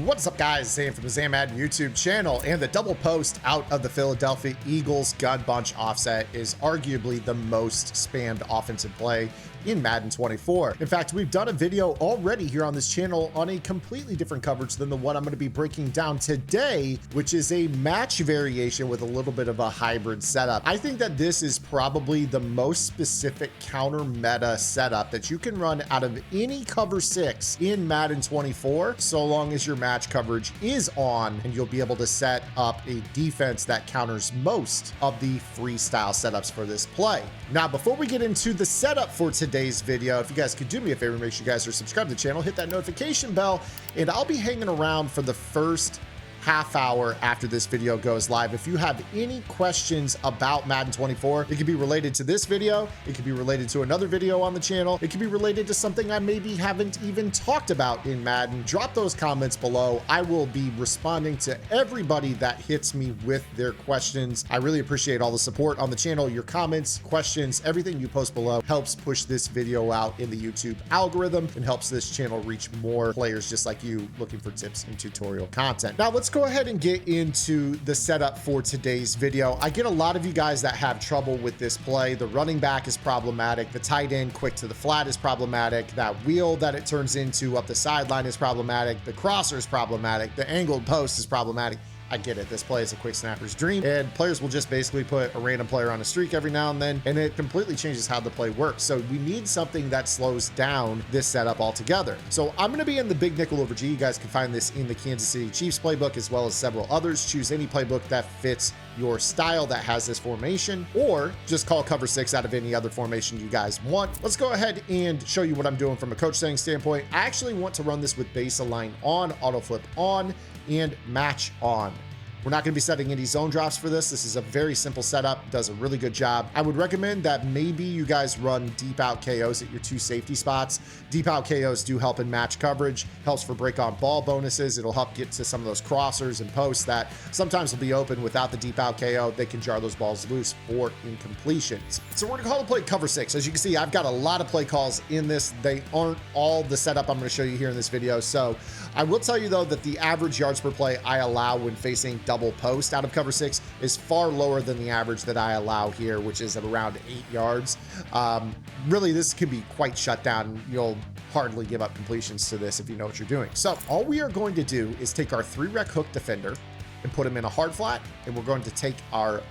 What's up, guys? Zan from the Madden YouTube channel, and the double post out of the Philadelphia Eagles gun bunch offset is arguably the most spammed offensive play in Madden 24. In fact, we've done a video already here on this channel on a completely different coverage than the one I'm going to be breaking down today, which is a match variation with a little bit of a hybrid setup. I think that this is probably the most specific counter meta setup that you can run out of any cover 6 in Madden 24, so long as your match coverage is on, and you'll be able to set up a defense that counters most of the freestyle setups for this play. Now, before we get into the setup for today's video, if you guys could do me a favor, make sure you guys are subscribed to the channel, hit that notification bell, and I'll be hanging around for the first half hour after this video goes live. If you have any questions about Madden 24, it could be related to this video, it could be related to another video on the channel, it could be related to something I maybe haven't even talked about in Madden, drop those comments below. I will be responding to everybody that hits me with their questions. I really appreciate all the support on the channel. Your comments, questions, everything you post below helps push this video out in the YouTube algorithm and helps this channel reach more players just like you looking for tips and tutorial content. Now, let's go ahead and get into the setup for today's video. I get a lot of you guys that have trouble with this play. The running back is problematic. The tight end quick to the flat is problematic. That wheel that it turns into up the sideline is problematic. The crosser is problematic. The angled post is problematic. I get it. This play is a quick snapper's dream, and players will just basically put a random player on a streak every now and then, and it completely changes how the play works. So we need something that slows down this setup altogether. So I'm going to be in the big nickel over G. You guys can find this in the Kansas City Chiefs playbook as well as several others. Choose any playbook that fits your style that has this formation, or just call cover 6 out of any other formation you guys want. Let's go ahead and show you what I'm doing from a coach setting standpoint. I actually want to run this with base align on, auto flip on, and match on. We're not going to be setting any zone drops for this. This is a very simple setup, does a really good job. I would recommend that maybe you guys run deep out KOs at your 2 safety spots. Deep out KOs do help in match coverage, helps for break on ball bonuses. It'll help get to some of those crossers and posts that sometimes will be open without the deep out KO. They can jar those balls loose for incompletions. So we're going to call the play cover 6. As you can see, I've got a lot of play calls in this. They aren't all the setup I'm going to show you here in this video. So I will tell you though that the average yards per play I allow when facing double post out of cover 6 is far lower than the average that I allow here, which is at around 8 yards. Really, this can be quite shut down. You'll hardly give up completions to this if you know what you're doing. So all we are going to do is take our 3-rec hook defender and put him in a hard flat, and we're going to take our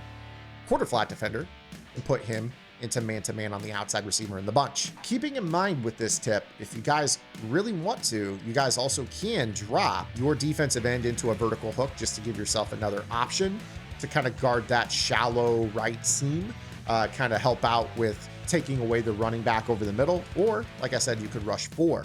quarter flat defender and put him into man-to-man on the outside receiver in the bunch. Keeping in mind with this tip, if you guys really want to, you guys also can drop your defensive end into a vertical hook just to give yourself another option to kind of guard that shallow right seam, kind of help out with taking away the running back over the middle, or like I said, you could rush 4.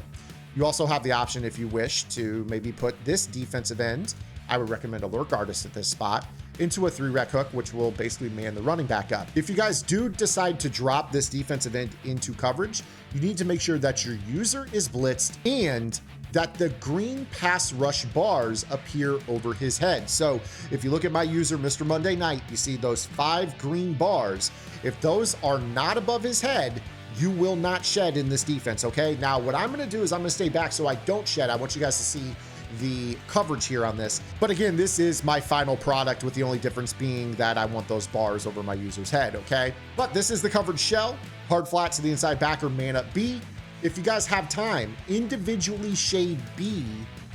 You also have the option, if you wish, to maybe put this defensive end, I would recommend a lurk artist at this spot, into a 3-rec hook, which will basically man the running back up. If you guys do decide to drop this defensive end into coverage, you need to make sure that your user is blitzed and that the green pass rush bars appear over his head. So if you look at my user, Mr. Monday Night, you see those 5 green bars. If those are not above his head, you will not shed in this defense, okay? Now, what I'm gonna do is I'm gonna stay back so I don't shed. I want you guys to see the coverage here on this. But again, this is my final product, with the only difference being that I want those bars over my user's head, okay? But this is the coverage shell, hard flat to the inside backer, man up B. If you guys have time, individually shade B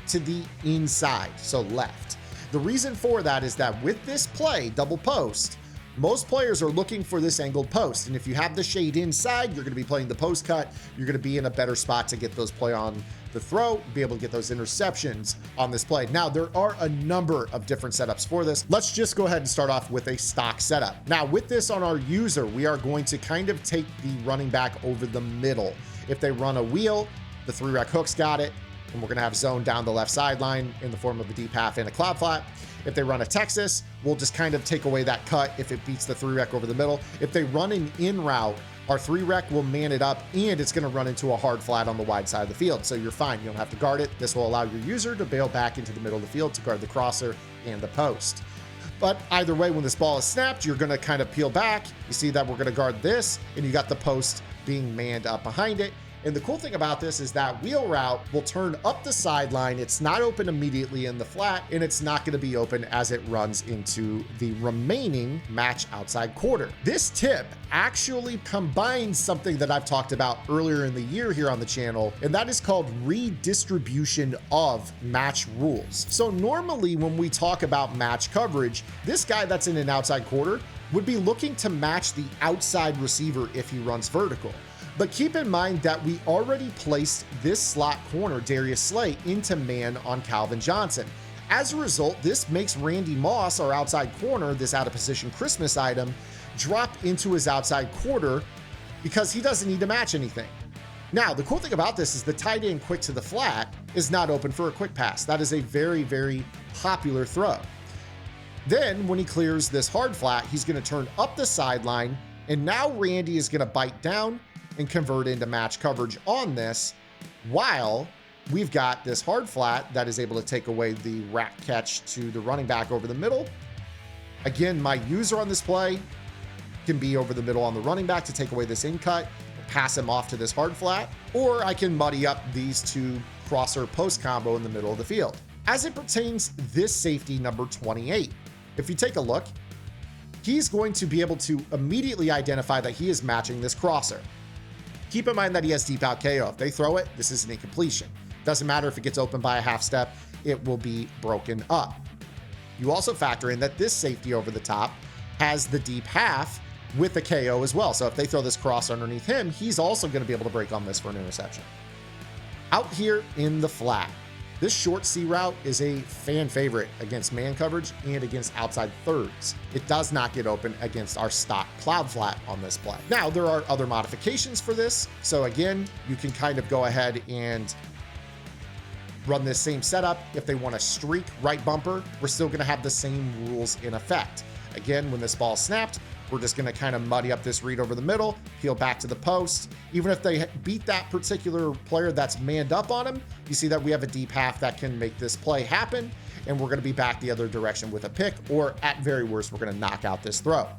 to the inside, so left. The reason for that is that with this play, double post, most players are looking for this angled post. And if you have the shade inside, you're going to be playing the post cut. You're going to be in a better spot to get those play on the throw, be able to get those interceptions on this play. Now, there are a number of different setups for this. Let's just go ahead and start off with a stock setup. Now, with this on our user, we are going to kind of take the running back over the middle. If they run a wheel, the 3-rec hook's got it, and we're going to have zone down the left sideline in the form of a deep half and a cloud flat. If they run a Texas, we'll just kind of take away that cut if it beats the 3-rec over the middle. If they run an in route, our 3-rec will man it up, and it's going to run into a hard flat on the wide side of the field. So you're fine. You don't have to guard it. This will allow your user to bail back into the middle of the field to guard the crosser and the post. But either way, when this ball is snapped, you're going to kind of peel back. You see that we're going to guard this, and you got the post being manned up behind it. And the cool thing about this is that wheel route will turn up the sideline. It's not open immediately in the flat, and it's not going to be open as it runs into the remaining match outside quarter. This tip actually combines something that I've talked about earlier in the year here on the channel, and that is called redistribution of match rules. So normally when we talk about match coverage, this guy that's in an outside quarter would be looking to match the outside receiver if he runs vertical. But keep in mind that we already placed this slot corner, Darius Slay, into man on Calvin Johnson. As a result, this makes Randy Moss, our outside corner, this out of position Christmas item, drop into his outside quarter because he doesn't need to match anything. Now, the cool thing about this is the tight end quick to the flat is not open for a quick pass. That is a very, very popular throw. Then when he clears this hard flat, he's going to turn up the sideline, and now Randy is going to bite down and convert into match coverage on this, while we've got this hard flat that is able to take away the rack catch to the running back over the middle. Again, my user on this play can be over the middle on the running back to take away this in cut, pass him off to this hard flat, or I can muddy up these two crosser post combo in the middle of the field. As it pertains this safety number 28, if you take a look, he's going to be able to immediately identify that he is matching this crosser. Keep in mind that he has deep out KO. If they throw it, this is an incompletion. Doesn't matter if it gets open by a half step, it will be broken up. You also factor in that this safety over the top has the deep half with the KO as well. So if they throw this cross underneath him, he's also going to be able to break on this for an interception. Out here in the flat, this short C route is a fan favorite against man coverage and against outside thirds. It does not get open against our stock cloud flat on this play. Now, there are other modifications for this. So again, you can kind of go ahead and run this same setup. If they want to streak right bumper, we're still going to have the same rules in effect. Again, when this ball is snapped, we're just going to kind of muddy up this read over the middle, peel back to the post. Even if they beat that particular player that's manned up on him, you see that we have a deep half that can make this play happen, and we're going to be back the other direction with a pick, or at very worst, we're going to knock out this throw.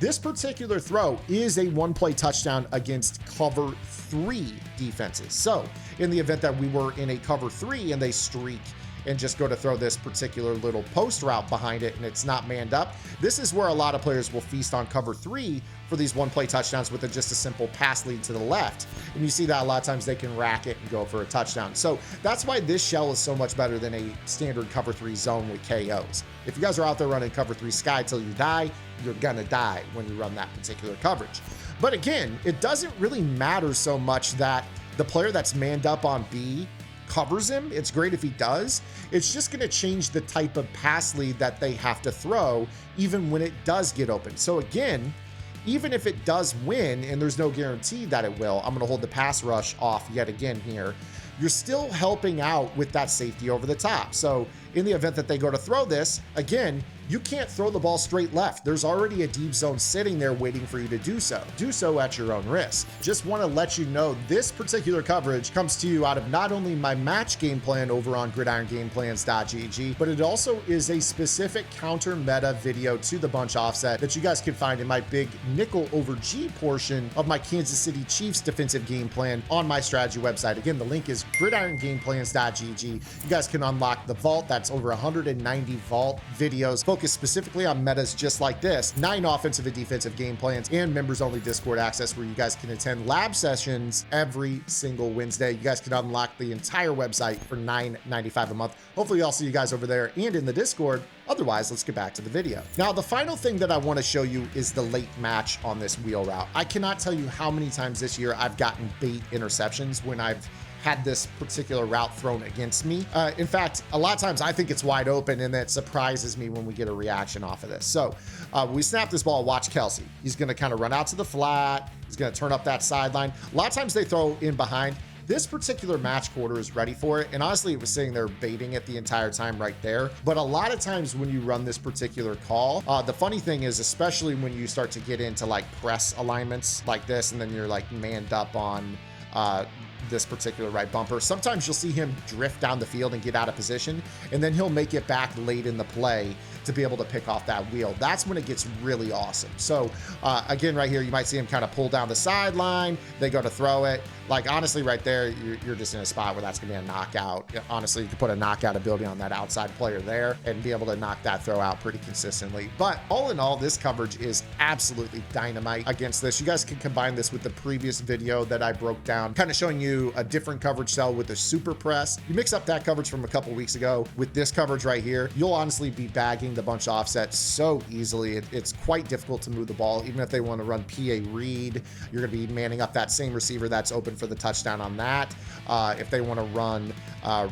This particular throw is a one-play touchdown against cover 3 defenses. So in the event that we were in a cover 3 and they streak and just go to throw this particular little post route behind it and it's not manned up, this is where a lot of players will feast on cover 3 for these one-play touchdowns with just a simple pass lead to the left. And you see that a lot of times they can rack it and go for a touchdown. So that's why this shell is so much better than a standard cover 3 zone with KOs. If you guys are out there running cover 3 sky till you die, you're gonna die when you run that particular coverage. But again, it doesn't really matter so much that the player that's manned up on B covers him. It's great if he does. It's just going to change the type of pass lead that they have to throw even when it does get open. So again, even if it does win, and there's no guarantee that it will, I'm going to hold the pass rush off yet again here. You're still helping out with that safety over the top. So in the event that they go to throw this, again, you can't throw the ball straight left. There's already a deep zone sitting there waiting for you to do so. Do so at your own risk. Just want to let you know this particular coverage comes to you out of not only my match game plan over on gridirongameplans.gg, but it also is a specific counter meta video to the bunch offset that you guys can find in my big nickel over G portion of my Kansas City Chiefs defensive game plan on my strategy website. Again, the link is gridirongameplans.gg. You guys can unlock the vault. That's over 190 vault videos focused specifically on metas just like this, 9 offensive and defensive game plans, and members only Discord access where you guys can attend lab sessions every single Wednesday. You guys can unlock the entire website for $9.95 a month. Hopefully I'll see you guys over there and in the Discord. Otherwise, let's get back to the video. Now, the final thing that I want to show you is the late match on this wheel route. I cannot tell you how many times this year I've gotten bait interceptions when I've had this particular route thrown against me. In fact, a lot of times I think it's wide open, and that surprises me when we get a reaction off of this. So we snap this ball, watch Kelsey. He's gonna kind of run out to the flat. He's gonna turn up that sideline. A lot of times they throw in behind. This particular match quarter is ready for it. And honestly, it was sitting there baiting it the entire time right there. But a lot of times when you run this particular call, the funny thing is, especially when you start to get into like press alignments like this, and then you're like manned up on this particular right bumper, sometimes you'll see him drift down the field and get out of position, and then he'll make it back late in the play to be able to pick off that wheel. That's when it gets really awesome. So again, right here, you might see him kind of pull down the sideline. They go to throw it. Like, honestly, right there, you're just in a spot where that's going to be a knockout. Honestly, you could put a knockout ability on that outside player there and be able to knock that throw out pretty consistently. But all in all, this coverage is absolutely dynamite against this. You guys can combine this with the previous video that I broke down, kind of showing you a different coverage cell with a super press. You mix up that coverage from a couple weeks ago with this coverage right here, you'll honestly be bagging the bunch offset so easily. It's quite difficult to move the ball. Even if they want to run PA read, you're going to be manning up that same receiver that's open for the touchdown on that. If they want to run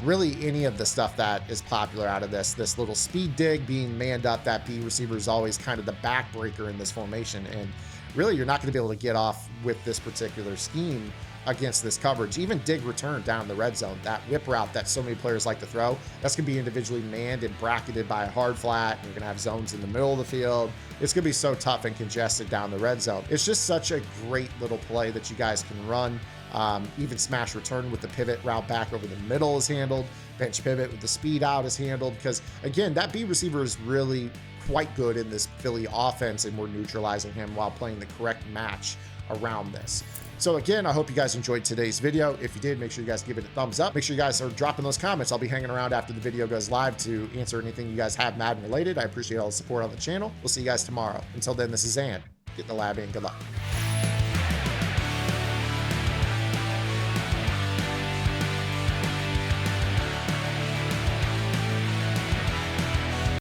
really any of the stuff that is popular out of this little speed dig being manned up, that B receiver is always kind of the backbreaker in this formation. And really, you're not going to be able to get off with this particular scheme against this coverage. Even dig return down the red zone, that whip route that so many players like to throw, that's going to be individually manned and bracketed by a hard flat. You're going to have zones in the middle of the field. It's going to be so tough and congested down the red zone. It's just such a great little play that you guys can run. Even smash return with the pivot route back over the middle is handled. Bench pivot with the speed out is handled, because again, that B receiver is really quite good in this Philly offense, and we're neutralizing him while playing the correct match around this. So again, I hope you guys enjoyed today's video. If you did, make sure you guys give it a thumbs up. Make sure you guys are dropping those comments. I'll be hanging around after the video goes live to answer anything you guys have Madden related. I appreciate all the support on the channel. We'll see you guys tomorrow. Until then, this is Zan. Get in the lab and good luck.